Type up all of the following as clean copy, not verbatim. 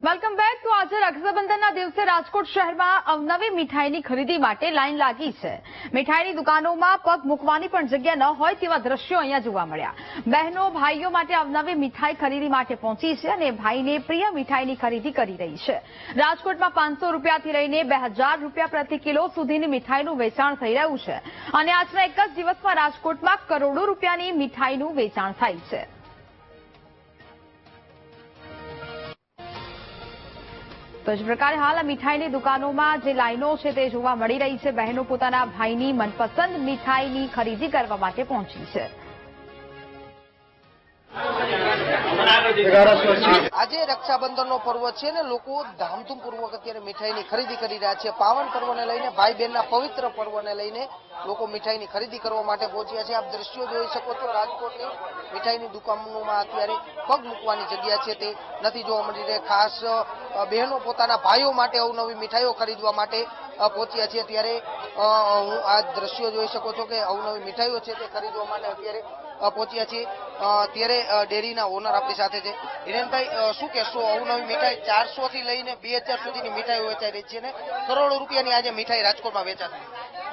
Welcome back. તો આજે રક્ષાબંધનના દિવસે રાજકોટ શહેરમાં અવનવી મીઠાઈની ખરીદી માટે લાઈન લાગી છે. મીઠાઈની દુકાનોમાં પગ મૂકવાની પણ જગ્યા ન હોય તેવા દ્રશ્યો અહીંયા જોવા મળ્યા. બહેનો ભાઈઓ માટે અવનવી મીઠાઈ ખરીદી માટે પહોંચી છે અને ભાઈને પ્રિય મીઠાઈની ખરીદી કરી રહી છે. રાજકોટમાં 500 રૂપિયાથી લઈને 2000 રૂપિયા પ્રતિ કિલો સુધીની મીઠાઈનું વેચાણ થઈ રહ્યું છે અને આજના એક જ દિવસમાં રાજકોટમાં કરોડો રૂપિયાની મીઠાઈનું વેચાણ થાય છે. તો જ પ્રકારે હાલ આ મીઠાઈની દુકાનોમાં જે લાઈનો છે તે જોવા મળી રહી છે. બહેનો પોતાના ભાઈની મનપસંદ મીઠાઈની ખરીદી કરવા માટે પહોંચી છે. આજે રક્ષાબંધનનો પર્વ છે ને લોકો ધામધૂમપૂર્વક અત્યારે મીઠાઈની ખરીદી કરી રહ્યા છે. પાવન પર્વને લઈને ભાઈ બહેનના પવિત્ર પર્વને લઈને લોકો મીઠાઈની ખરીદી કરવા માટે પહોંચ્યા છે. આપ દ્રશ્યો જોઈ શકો છો. રાજકોટની મીઠાઈની દુકાનોમાં અત્યારે પગ મૂકવાની જગ્યા છે તે નથી જોવા મળી રહી. ખાસ બહેનો પોતાના ભાઈઓ માટે અવનવી મીઠાઈઓ ખરીદવા માટે પહોંચ્યા છે. ત્યારે હું આ દ્રશ્યો જોઈ શકો છો કે અવનવી મીઠાઈઓ છે તે ખરીદવા માટે અત્યારે પહોંચ્યા છે. ત્યારે ડેરીના ઓનર આપણી સાથે છે. હિરેનભાઈ, શું કહેશો? અવનવી મીઠાઈ 400 થી લઈને 2000 સુધીની મીઠાઈઓ વેચાઈ રહી છે ને કરોડો રૂપિયાની આજે મીઠાઈ રાજકોટમાં વેચાતી.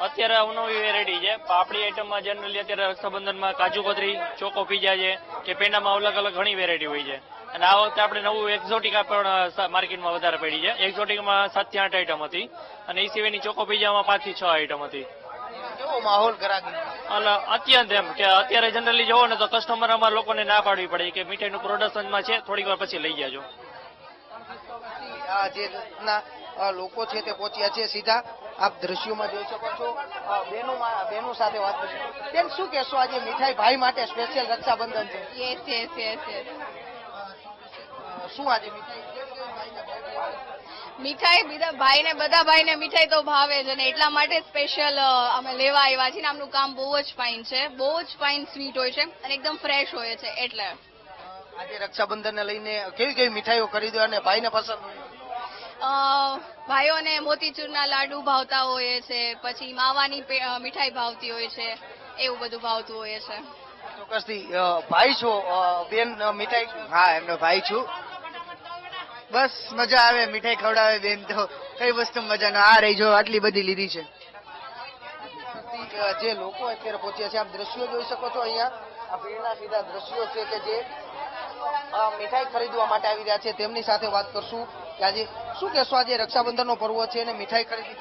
અત્યારે અવનવી વેરાયટી છે. પાપડી આઈટમમાં જનરલી અત્યારે રક્ષાબંધનમાં કાજુ કતરી, ચોકો પીઝા છે કે પેંડામાં અલગ અલગ ઘણી વેરાયટી હોય છે. અને આ વખતે આપણે નવું એક્ઝોટિકા પણ માર્કેટમાં વધારે પડી છે. એક્ઝોટિકામાં 7 થી 8 આઈટમ હતી અને એ સિવાયની ચોકો પીઝામાં 5 થી 6 આઈટમ હતી. કેવો માહોલ ગ્રાહકી? અત્યંત એમ કે અત્યારે જનરલી જોવો ને તો કસ્ટમર અમારા લોકોને ના પાડવી પડે કે મીઠાઈનું પ્રોડક્શનમાં છે, થોડીક વાર પછી લઈ જાજો. જે રીતના લોકો છે તે પહોંચ્યા છે. સીધા આપ દ્રશ્યોમાં જોઈ શકો છો. બહેનો સાથે વાત કરીશું. બેન, શું કહેશો? આજે મીઠાઈ ભાઈ માટે સ્પેશિયલ રક્ષાબંધન છે. યસ. શું આજે મીઠાઈ બધા ભાઈને મીઠાઈ તો ભાવે જ અને એટલા માટે સ્પેશિયલ અમે લેવા આવ્યા છીએ. આમનું કામ બહુ જ ફાઇન છે, બહુ જ ફાઇન સ્વીટ હોય છે અને એકદમ ફ્રેશ હોય છે. એટલે આજે રક્ષાબંધનને લઈને કેવી મીઠાઈઓ ખરીદો અને ભાઈને પસંદ? ભાઈઓને મોતીચૂરના લાડુ ભાવતા હોય છે, પછી માવાની મીઠાઈ ભાવતી હોય છે, એવું બધું ભાવતું હોય છે. ચોક્કસથી ભાઈ છો બેન? મીઠાઈ? હા, એમનો ભાઈ છું. બસ મજા આવે, મીઠાઈ ખવડાવે બેન તો કઈ વસ્તુ મજાનો. આ રહી જો આટલી બધી લીધી છે. જે લોકો અત્યારે પહોંચ્યા છે, આપ દ્રશ્યો જોઈ શકો છો. અહીંયા આ ભીડના સીધા દ્રશ્યો છે કે જે મીઠાઈ ખરીદવા માટે આવી રહ્યા છે. તેમની સાથે વાત કરશું કે આજે શું કહેશો? આજે રક્ષાબંધનનો પર્વ છે અને મીઠાઈ ખરીદી